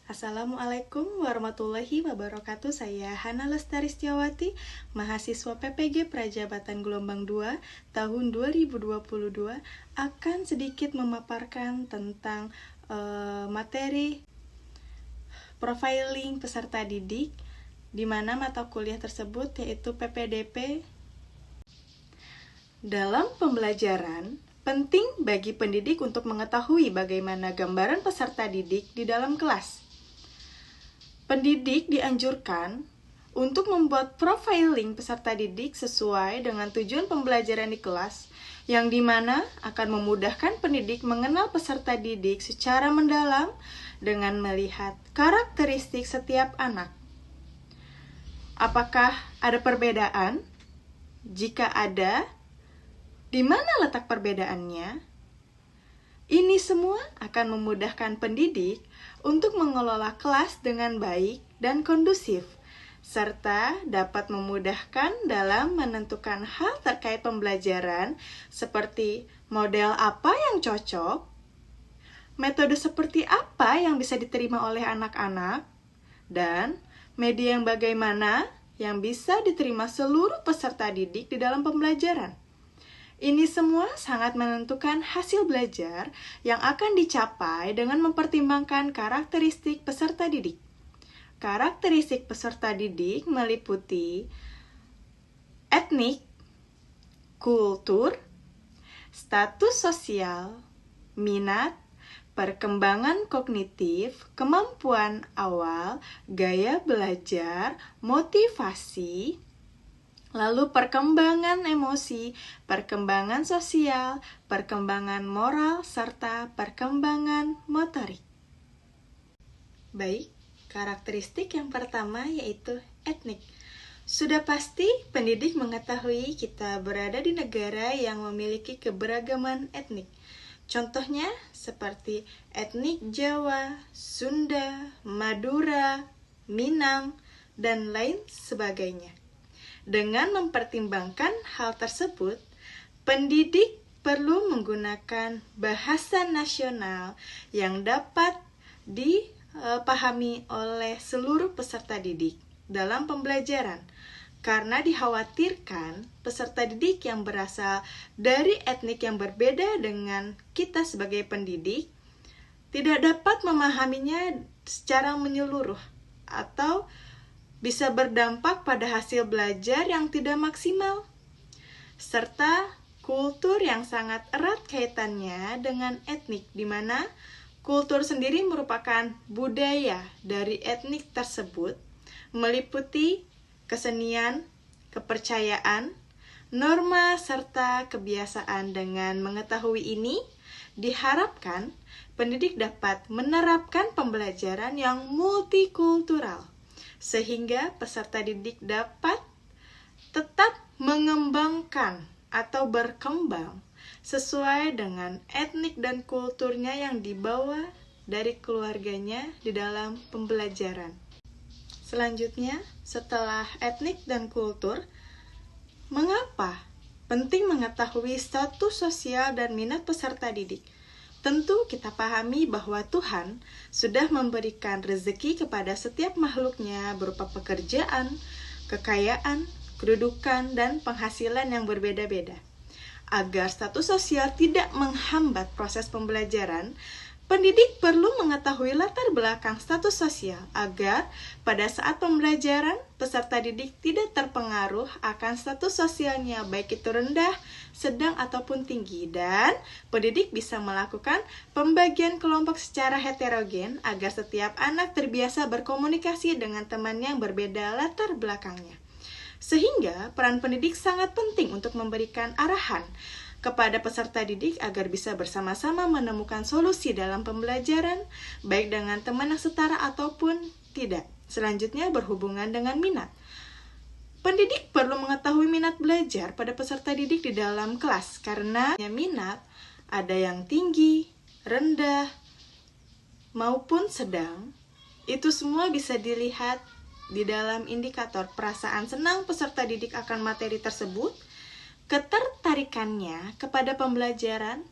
Assalamualaikum warahmatullahi wabarakatuh. Saya Hana Lestari Setiawati, mahasiswa PPG Prajabatan Gelombang 2 tahun 2022, akan sedikit memaparkan tentang materi profiling peserta didik, di mana mata kuliah tersebut yaitu PPDP. Dalam pembelajaran, penting bagi pendidik untuk mengetahui bagaimana gambaran peserta didik di dalam kelas. Pendidik dianjurkan untuk membuat profiling peserta didik sesuai dengan tujuan pembelajaran di kelas, yang dimana akan memudahkan pendidik mengenal peserta didik secara mendalam dengan melihat karakteristik setiap anak. Apakah ada perbedaan? Jika ada, di mana letak perbedaannya? Ini semua akan memudahkan pendidik untuk mengelola kelas dengan baik dan kondusif, serta dapat memudahkan dalam menentukan hal terkait pembelajaran seperti model apa yang cocok, metode seperti apa yang bisa diterima oleh anak-anak, dan media yang bagaimana yang bisa diterima seluruh peserta didik di dalam pembelajaran. Ini semua sangat menentukan hasil belajar yang akan dicapai dengan mempertimbangkan karakteristik peserta didik. Karakteristik peserta didik meliputi etnik, kultur, status sosial, minat, perkembangan kognitif, kemampuan awal, gaya belajar, motivasi, lalu perkembangan emosi, perkembangan sosial, perkembangan moral, serta perkembangan motorik. Baik, karakteristik yang pertama yaitu etnik. Sudah pasti pendidik mengetahui kita berada di negara yang memiliki keberagaman etnik. Contohnya seperti etnik Jawa, Sunda, Madura, Minang, dan lain sebagainya. Dengan mempertimbangkan hal tersebut, pendidik perlu menggunakan bahasa nasional yang dapat dipahami oleh seluruh peserta didik dalam pembelajaran, karena dikhawatirkan peserta didik yang berasal dari etnik yang berbeda dengan kita sebagai pendidik tidak dapat memahaminya secara menyeluruh atau bisa berdampak pada hasil belajar yang tidak maksimal, serta kultur yang sangat erat kaitannya dengan etnik, di mana kultur sendiri merupakan budaya dari etnik tersebut, meliputi kesenian, kepercayaan, norma, serta kebiasaan. Dengan mengetahui ini, diharapkan pendidik dapat menerapkan pembelajaran yang multikultural, sehingga peserta didik dapat tetap mengembangkan atau berkembang sesuai dengan etnik dan kulturnya yang dibawa dari keluarganya di dalam pembelajaran. Selanjutnya, setelah etnik dan kultur, mengapa penting mengetahui status sosial dan minat peserta didik? Tentu kita pahami bahwa Tuhan sudah memberikan rezeki kepada setiap makhluknya berupa pekerjaan, kekayaan, kedudukan, dan penghasilan yang berbeda-beda. Agar status sosial tidak menghambat proses pembelajaran, pendidik perlu mengetahui latar belakang status sosial agar pada saat pembelajaran peserta didik tidak terpengaruh akan status sosialnya, baik itu rendah, sedang, ataupun tinggi, dan pendidik bisa melakukan pembagian kelompok secara heterogen agar setiap anak terbiasa berkomunikasi dengan temannya yang berbeda latar belakangnya. Sehingga peran pendidik sangat penting untuk memberikan arahan kepada peserta didik agar bisa bersama-sama menemukan solusi dalam pembelajaran, baik dengan teman yang setara ataupun tidak. Selanjutnya, berhubungan dengan minat. Pendidik perlu mengetahui minat belajar pada peserta didik di dalam kelas, karena minat ada yang tinggi, rendah, maupun sedang. Itu semua bisa dilihat di dalam indikator perasaan senang peserta didik akan materi tersebut, ketertarikannya kepada pembelajaran,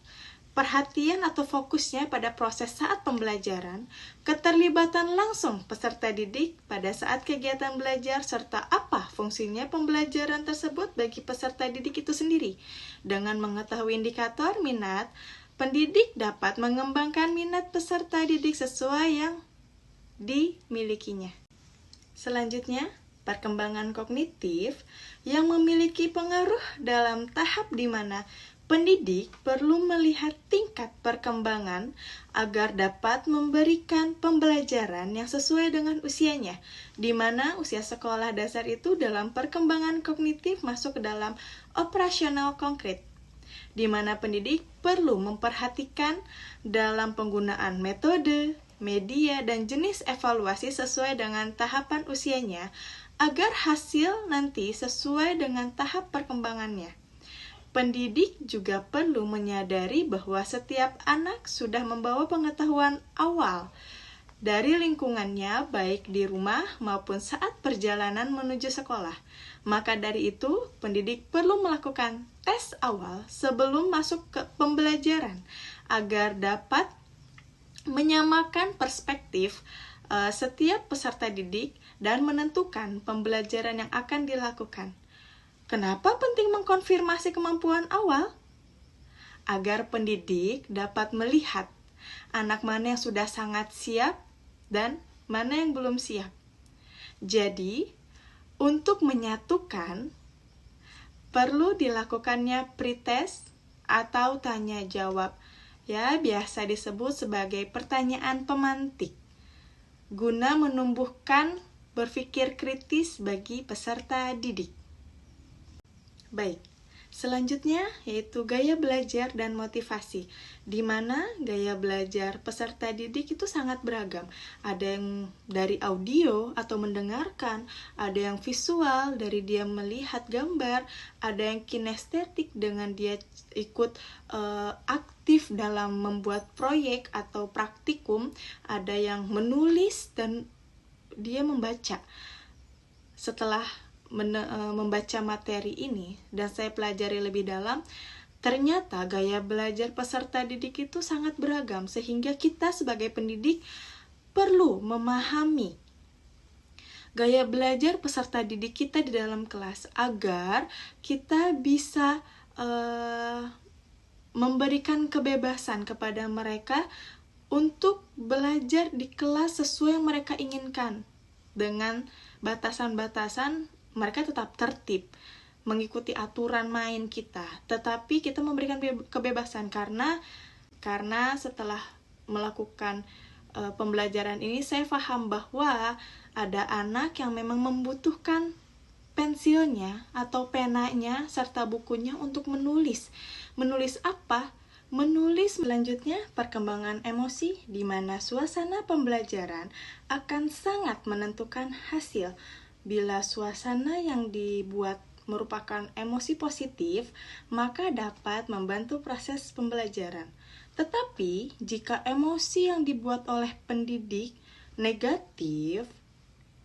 perhatian atau fokusnya pada proses saat pembelajaran, keterlibatan langsung peserta didik pada saat kegiatan belajar, serta apa fungsinya pembelajaran tersebut bagi peserta didik itu sendiri. Dengan mengetahui indikator minat, pendidik dapat mengembangkan minat peserta didik sesuai yang dimilikinya. Selanjutnya, perkembangan kognitif yang memiliki pengaruh dalam tahap di mana pendidik perlu melihat tingkat perkembangan agar dapat memberikan pembelajaran yang sesuai dengan usianya, di mana usia sekolah dasar itu dalam perkembangan kognitif masuk ke dalam operasional konkret, di mana pendidik perlu memperhatikan dalam penggunaan metode, media, dan jenis evaluasi sesuai dengan tahapan usianya, agar hasil nanti sesuai dengan tahap perkembangannya. Pendidik juga perlu menyadari bahwa setiap anak sudah membawa pengetahuan awal dari lingkungannya, baik di rumah maupun saat perjalanan menuju sekolah. Maka dari itu, pendidik perlu melakukan tes awal sebelum masuk ke pembelajaran agar dapat menyamakan perspektif setiap peserta didik dan menentukan pembelajaran yang akan dilakukan. Kenapa penting mengkonfirmasi kemampuan awal? Agar pendidik dapat melihat anak mana yang sudah sangat siap dan mana yang belum siap. Jadi, untuk menyatukan, perlu dilakukannya pretest atau tanya jawab, ya biasa disebut sebagai pertanyaan pemantik, guna menumbuhkan berpikir kritis bagi peserta didik. Baik, selanjutnya yaitu gaya belajar dan motivasi, di mana gaya belajar peserta didik itu sangat beragam. Ada yang dari audio atau mendengarkan, ada yang visual dari dia melihat gambar, ada yang kinestetik dengan dia ikut aktif dalam membuat proyek atau praktikum, ada yang menulis dan dia membaca. Setelah membaca materi ini dan saya pelajari lebih dalam, ternyata gaya belajar peserta didik itu sangat beragam, sehingga kita sebagai pendidik perlu memahami gaya belajar peserta didik kita di dalam kelas agar kita bisa memberikan kebebasan kepada mereka untuk belajar di kelas sesuai yang mereka inginkan, dengan batasan-batasan mereka tetap tertib, mengikuti aturan main kita, tetapi kita memberikan kebebasan karena setelah melakukan pembelajaran ini, saya paham bahwa ada anak yang memang membutuhkan pensilnya atau penanya serta bukunya untuk menulis. Menulis apa? Menulis. Selanjutnya, perkembangan emosi, di mana suasana pembelajaran akan sangat menentukan hasil. Bila suasana yang dibuat merupakan emosi positif, maka dapat membantu proses pembelajaran. Tetapi, jika emosi yang dibuat oleh pendidik negatif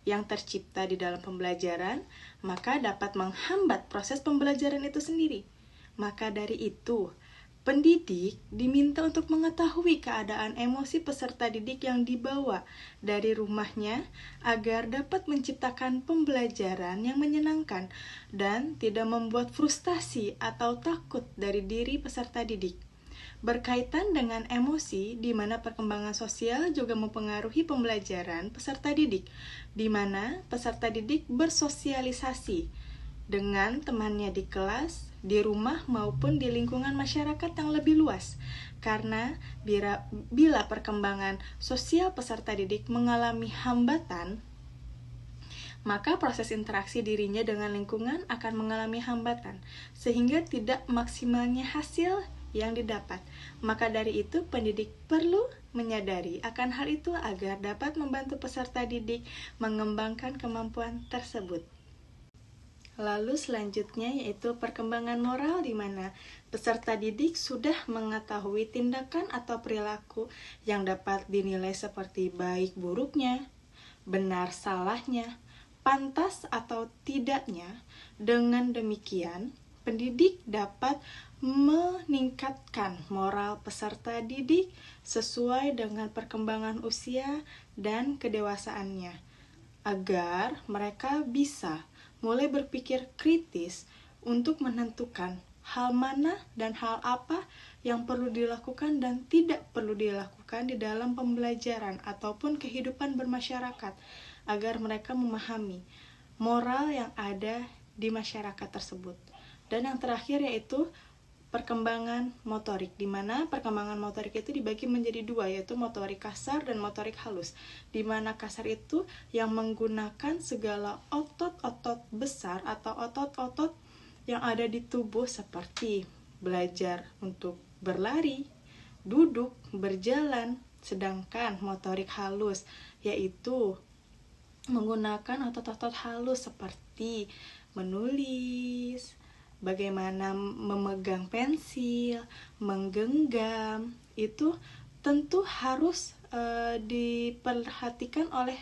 yang tercipta di dalam pembelajaran, maka dapat menghambat proses pembelajaran itu sendiri. Maka dari itu, pendidik diminta untuk mengetahui keadaan emosi peserta didik yang dibawa dari rumahnya agar dapat menciptakan pembelajaran yang menyenangkan dan tidak membuat frustasi atau takut dari diri peserta didik. Berkaitan dengan emosi, di mana perkembangan sosial juga mempengaruhi pembelajaran peserta didik, di mana peserta didik bersosialisasi dengan temannya di kelas, di rumah, maupun di lingkungan masyarakat yang lebih luas. Karena bila perkembangan sosial peserta didik mengalami hambatan, maka proses interaksi dirinya dengan lingkungan akan mengalami hambatan, sehingga tidak maksimalnya hasil yang didapat. Maka dari itu, pendidik perlu menyadari akan hal itu agar dapat membantu peserta didik mengembangkan kemampuan tersebut. Lalu selanjutnya yaitu perkembangan moral, di mana peserta didik sudah mengetahui tindakan atau perilaku yang dapat dinilai seperti baik buruknya, benar salahnya, pantas atau tidaknya. Dengan demikian, pendidik dapat meningkatkan moral peserta didik sesuai dengan perkembangan usia dan kedewasaannya, agar mereka bisa mulai berpikir kritis untuk menentukan hal mana dan hal apa yang perlu dilakukan dan tidak perlu dilakukan di dalam pembelajaran ataupun kehidupan bermasyarakat, agar mereka memahami moral yang ada di masyarakat tersebut. Dan yang terakhir yaitu perkembangan motorik, di mana perkembangan motorik itu dibagi menjadi dua, yaitu motorik kasar dan motorik halus. Di mana kasar itu yang menggunakan segala otot-otot besar atau otot-otot yang ada di tubuh seperti belajar untuk berlari, duduk, berjalan. Sedangkan motorik halus yaitu menggunakan otot-otot halus seperti menulis, bagaimana memegang pensil, menggenggam. Itu tentu harus diperhatikan oleh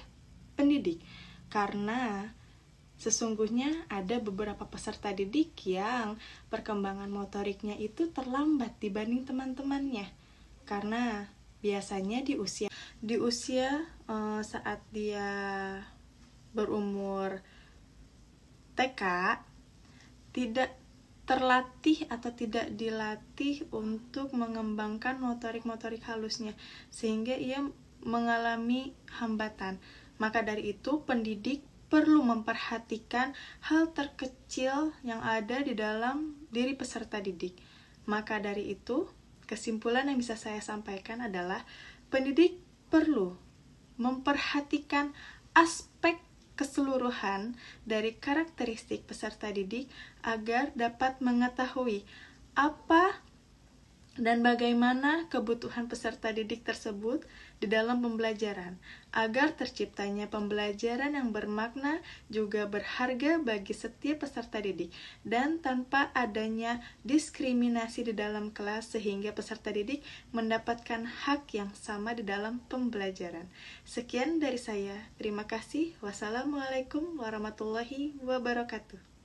pendidik, karena sesungguhnya ada beberapa peserta didik yang perkembangan motoriknya itu terlambat dibanding teman-temannya, karena biasanya di usia saat dia berumur TK tidak terlatih atau tidak dilatih untuk mengembangkan motorik-motorik halusnya, sehingga ia mengalami hambatan. Maka dari itu pendidik perlu memperhatikan hal terkecil yang ada di dalam diri peserta didik. Maka dari itu, kesimpulan yang bisa saya sampaikan adalah pendidik perlu memperhatikan aspek keseluruhan dari karakteristik peserta didik agar dapat mengetahui apa dan bagaimana kebutuhan peserta didik tersebut di dalam pembelajaran, agar terciptanya pembelajaran yang bermakna juga berharga bagi setiap peserta didik, dan tanpa adanya diskriminasi di dalam kelas sehingga peserta didik mendapatkan hak yang sama di dalam pembelajaran. Sekian dari saya. Terima kasih. Wassalamualaikum warahmatullahi wabarakatuh.